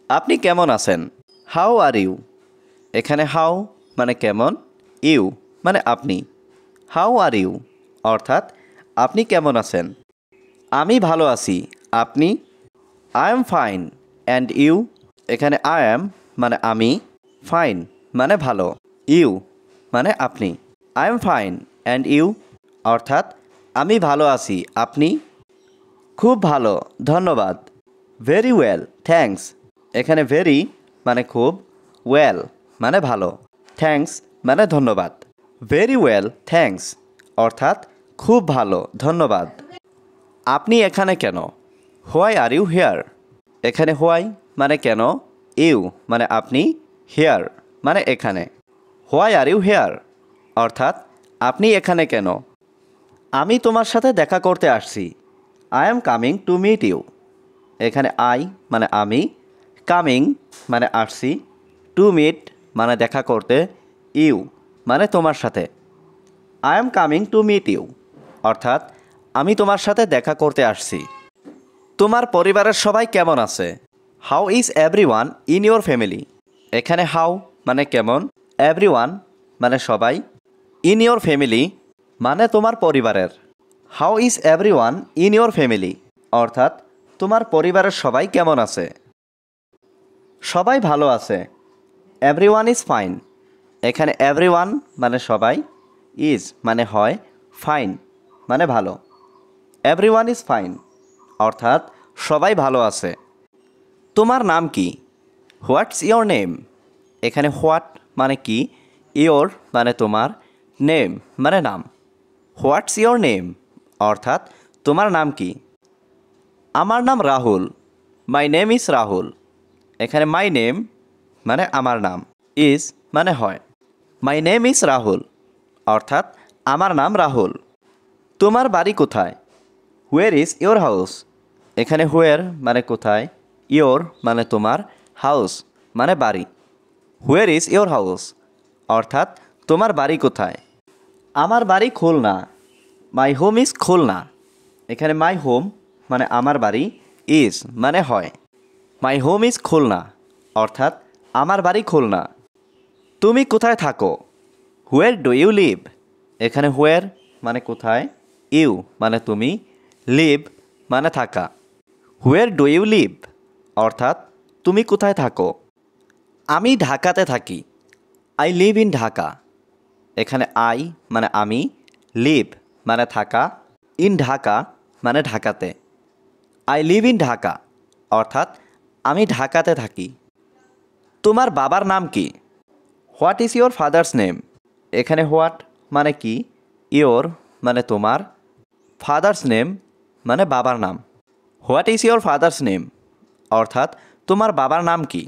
আপনি কেমন আছেন? How are you? এখানে হাউ মানে কেমন, ইউ মানে আপনি। হাউ আর ইউ অর্থাৎ আপনি কেমন আছেন? আমি ভালো আছি, আপনি? I am fine and you? এখানে আই এম মানে আমি, ফাইন মানে ভালো, ইউ মানে আপনি। I am fine and you অর্থাৎ আমি ভালো আছি, আপনি? খুব ভালো, ধন্যবাদ। Very well, thanks. এখানে ভেরি মানে খুব, ওয়েল মানে ভালো, থ্যাঙ্কস মানে ধন্যবাদ। ভেরি ওয়েল, থ্যাঙ্কস অর্থাৎ খুব ভালো, ধন্যবাদ। আপনি এখানে কেন? Why are you here? এখানে হোয়াই মানে কেন, ইউ মানে আপনি, হেয়ার মানে এখানে। হোয়াই আর ইউ হেয়ার অর্থাৎ আপনি এখানে কেন? আমি তোমার সাথে দেখা করতে আসছি। I am coming to meet you. এখানে আই মানে আমি, কামিং মানে আসছি, টু মিট মানে দেখা করতে, ইউ মানে তোমার সাথে। I am coming to meet you অর্থাৎ আমি তোমার সাথে দেখা করতে আসছি। তোমার পরিবারের সবাই কেমন আছে? How is everyone in your family? এখানে হাউ মানে কেমন, এভরিওয়ান মানে সবাই, ইন ইয়োর ফ্যামিলি মানে তোমার পরিবারের। How is everyone in your family অর্থাৎ তোমার পরিবারের সবাই কেমন আছে? সবাই ভালো আছে। Everyone is fine. এখানে এভরিওয়ান মানে সবাই, ইজ মানে হয়, ফাইন মানে ভালো। এভরিওয়ান ইজ ফাইন অর্থাৎ সবাই ভালো আছে। তোমার নাম কি? What's your name? এখানে হোয়াট মানে কি, ইয়োর মানে তোমার, নেম মানে নাম। হোয়াটস ইয়োর নেম অর্থাৎ তোমার নাম কি? আমার নাম Rahul. My name is Rahul. এখানে মাই নেম মানে আমার নাম, ইজ মানে হয়। মাই নেম ইজ রাহুল অর্থাৎ আমার নাম রাহুল। তোমার বাড়ি কোথায়? হুয়ের ইজ ইয়োর হাউস? এখানে হুয়ের মানে কোথায়, ইয়োর মানে তোমার, হাউস মানে বাড়ি। হুয়ের ইজ ইয়োর হাউস অর্থাৎ তোমার বাড়ি কোথায়? আমার বাড়ি Khulna. My home is Khulna. এখানে মাই হোম মানে আমার বাড়ি, ইজ মানে হয়। মাই হোম ইজ খুলনা অর্থাৎ আমার বাড়ি খুলনা। তুমি কোথায় থাকো? হুয়ের ডু ইউ লিভ? এখানে হুয়ের মানে কোথায়, ইউ মানে তুমি, লিভ মানে থাকা। হুয়ের ডু ইউ লিভ অর্থাৎ তুমি কোথায় থাকো? আমি ঢাকাতে থাকি। I live in Dhaka. এখানে আই মানে আমি, লিভ মানে থাকা, ইন ঢাকা মানে ঢাকাতে। আই লিভ ইন ঢাকা অর্থাৎ আমি ঢাকাতে থাকি। তোমার বাবার নাম কি? What is your father's name? এখানে হোয়াট মানে কি, ইয়োর মানে তোমার, ফাদার্স নেম মানে বাবার নাম। What is your father's name অর্থাৎ তোমার বাবার নাম কি?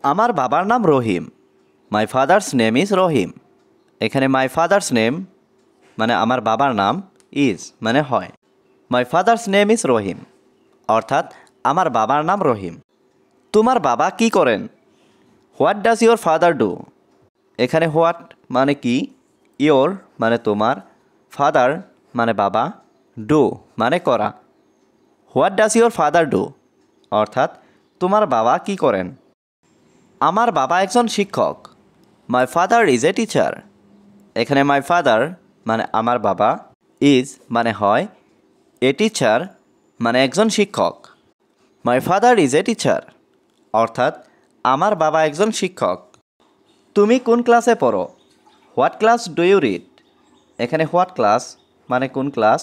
আমার বাবার নাম রহিম। মাই ফাদার্স নেম ইজ রহিম। এখানে মাই ফাদার্স নেম মানে আমার বাবার নাম, ইজ মানে হয়। মাই ফাদার্স নেম ইজ রহিম অর্থাৎ আমার বাবার নাম রহিম। তোমার বাবা কি করেন? What does your father do? এখানে হোয়াট মানে কি, ইয়োর মানে তোমার, ফাদার মানে বাবা, ডু মানে করা। What does your father do অর্থাৎ তোমার বাবা কি করেন? আমার বাবা একজন শিক্ষক। My father is a teacher. এখানে মাই ফাদার মানে আমার বাবা, ইজ মানে হয়, এ টিচার মানে একজন শিক্ষক। My father is a teacher অর্থাৎ আমার বাবা একজন শিক্ষক। তুমি কোন ক্লাসে পড়ো? What class do you read? এখানে হোয়াট ক্লাস মানে কোন ক্লাস,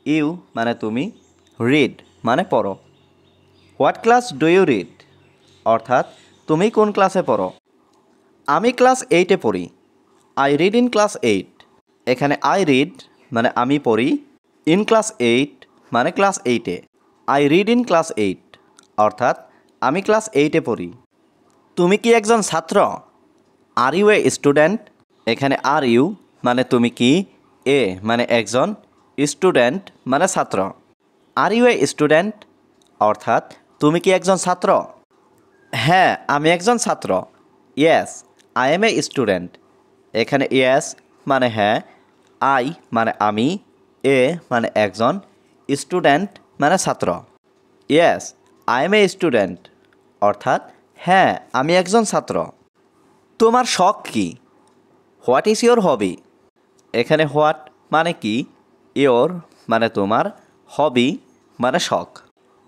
ইউ মানে তুমি, রিড মানে পড়ো। What class do you read অর্থাৎ তুমি কোন ক্লাসে পড়ো? আমি ক্লাস 8-এ পড়ি। I read in class 8। এখানে আই রিড মানে আমি পড়ি, ইন ক্লাস 8 মানে ক্লাস 8-এ। আই রিড ইন ক্লাস 8 অর্থাৎ আমি ক্লাস 8-এ পড়ি। তুমি কি একজন ছাত্র? Are you a student? এখানে আর ইউ মানে তুমি কি, এ মানে একজন, স্টুডেন্ট মানে ছাত্র। আর ইউ এ স্টুডেন্ট অর্থাৎ তুমি কি একজন ছাত্র? হ্যাঁ আমি একজন ছাত্র। Yes I M A student. এখানে ইয়েস মানে হ্যাঁ, আই মানে আমি, এ মানে একজন, স্টুডেন্ট মানে ছাত্র। Yes I M a student অর্থাৎ হ্যাঁ আমি একজন ছাত্র। তোমার শখ কি? What is your hobby? এখানে হোয়াট মানে কি, ইয়োর মানে তোমার, হবি মানে শখ।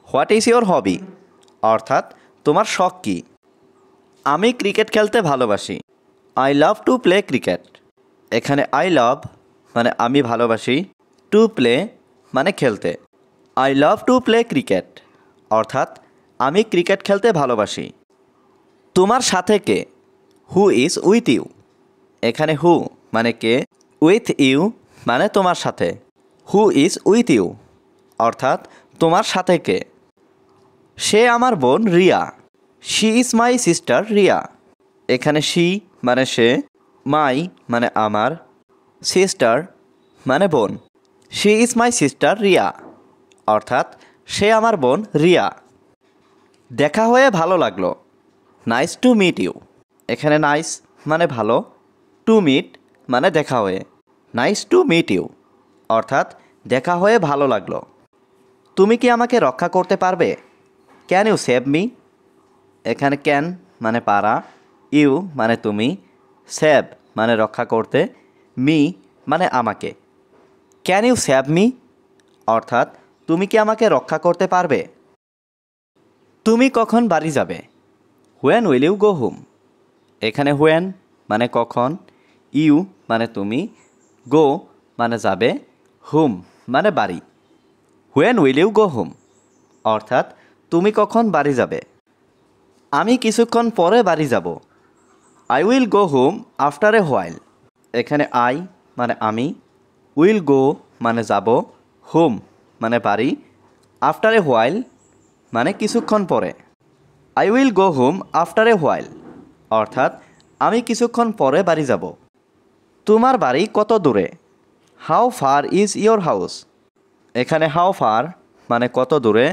হোয়াট ইজ ইয়োর হবি অর্থাৎ তোমার শখ কি? আমি ক্রিকেট খেলতে ভালোবাসি। I love to play cricket. এখানে আই লাভ মানে আমি ভালোবাসি, টু প্লে মানে খেলতে। I love to play cricket অর্থাৎ আমি ক্রিকেট খেলতে ভালোবাসি। তোমার সাথে কে? Who is with you. এখানে হু মানে কে, উইথ ইউ মানে তোমার সাথে। হু ইজ উইথ ইউ অর্থাৎ তোমার সাথে কে? সে আমার বোন Riya. She is my sister Riya. এখানে শি মানে সে, মাই মানে আমার, সিস্টার মানে বোন। She is my sister Riya অর্থাৎ সে আমার বোন রিয়া। দেখা হয়ে ভালো লাগলো। Nice to meet you. এখানে নাইস মানে ভালো, টু মিট মানে দেখা হয়ে। নাইস টু মিট ইউ অর্থাৎ দেখা হয়ে ভালো লাগলো। তুমি কি আমাকে রক্ষা করতে পারবে? Can you save me. এখানে ক্যান মানে পারা, ইউ মানে তুমি, সেভ মানে রক্ষা করতে, মি মানে আমাকে। ক্যান ইউ সেভ মি অর্থাৎ তুমি কি আমাকে রক্ষা করতে পারবে? তুমি কখন বাড়ি যাবে? When will you go home. এখানে হোয়েন মানে কখন, ইউ মানে তুমি, গো মানে যাবে, হোম মানে বাড়ি। When will you go home অর্থাৎ তুমি কখন বাড়ি যাবে? আমি কিছুক্ষণ পরে বাড়ি যাব। I will go home after a while. এখানে আই মানে আমি, উইল গো মানে যাব, হোম মানে বাড়ি, আফটার এ হোয়াইল মানে কিছুক্ষণ পরে। I will go home after a while অর্থাৎ আমি কিছুক্ষণ পরে বাড়ি যাব। তোমার বাড়ি কত দূরে? How far is your house. এখানে হাউ ফার মানে কত দূরে,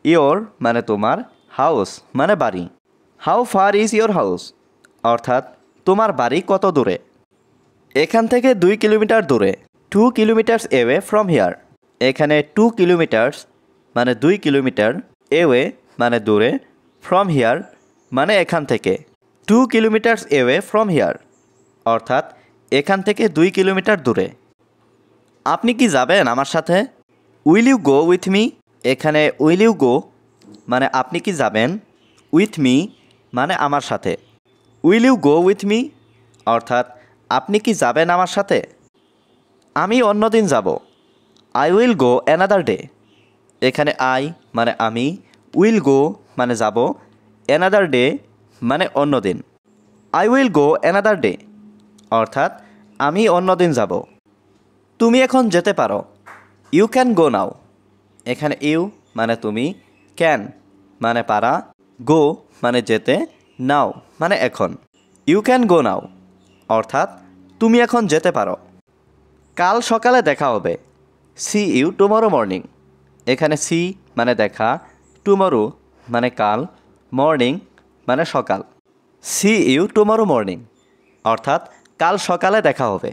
ইয়োর মানে তোমার, হাউস মানে বাড়ি। How far is your house অর্থাৎ তোমার বাড়ি কত দূরে? এখান থেকে 2 কিলোমিটার দূরে। 2 কিলোমিটার্স এওয়ে ফ্রম হিয়ার। এখানে 2 কিলোমিটার্স মানে 2 কিলোমিটার, এওয়ে মানে দূরে, ফ্রম হিয়ার মানে এখান থেকে। 2 কিলোমিটার্স এওয়ে ফ্রম হিয়ার অর্থাৎ এখান থেকে 2 কিলোমিটার দূরে। আপনি কি যাবেন আমার সাথে? Will you go with me. এখানে উইল ইউ গো মানে আপনি কি যাবেন, উইথ মি মানে আমার সাথে। Will you go with me অর্থাৎ আপনি কি যাবেন আমার সাথে? আমি অন্যদিন যাব। I will go another day. এখানে আই মানে আমি, উইল গো মানে যাব, অ্যানাদার ডে মানে অন্যদিন। I will go another day অর্থাৎ আমি অন্যদিন যাব। তুমি এখন যেতে পারো। ইউ ক্যান গো নাও। এখানে ইউ মানে তুমি, ক্যান মানে পারা, গো মানে যেতে, নাও মানে এখন। ইউ ক্যান গো নাও অর্থাৎ তুমি এখন যেতে পারো। কাল সকালে দেখা হবে। See you tomorrow morning. এখানে সি মানে দেখা, টুমরো মানে কাল, মর্নিং মানে সকাল। সি ইউ টুমরো মর্নিং অর্থাৎ কাল সকালে দেখা হবে।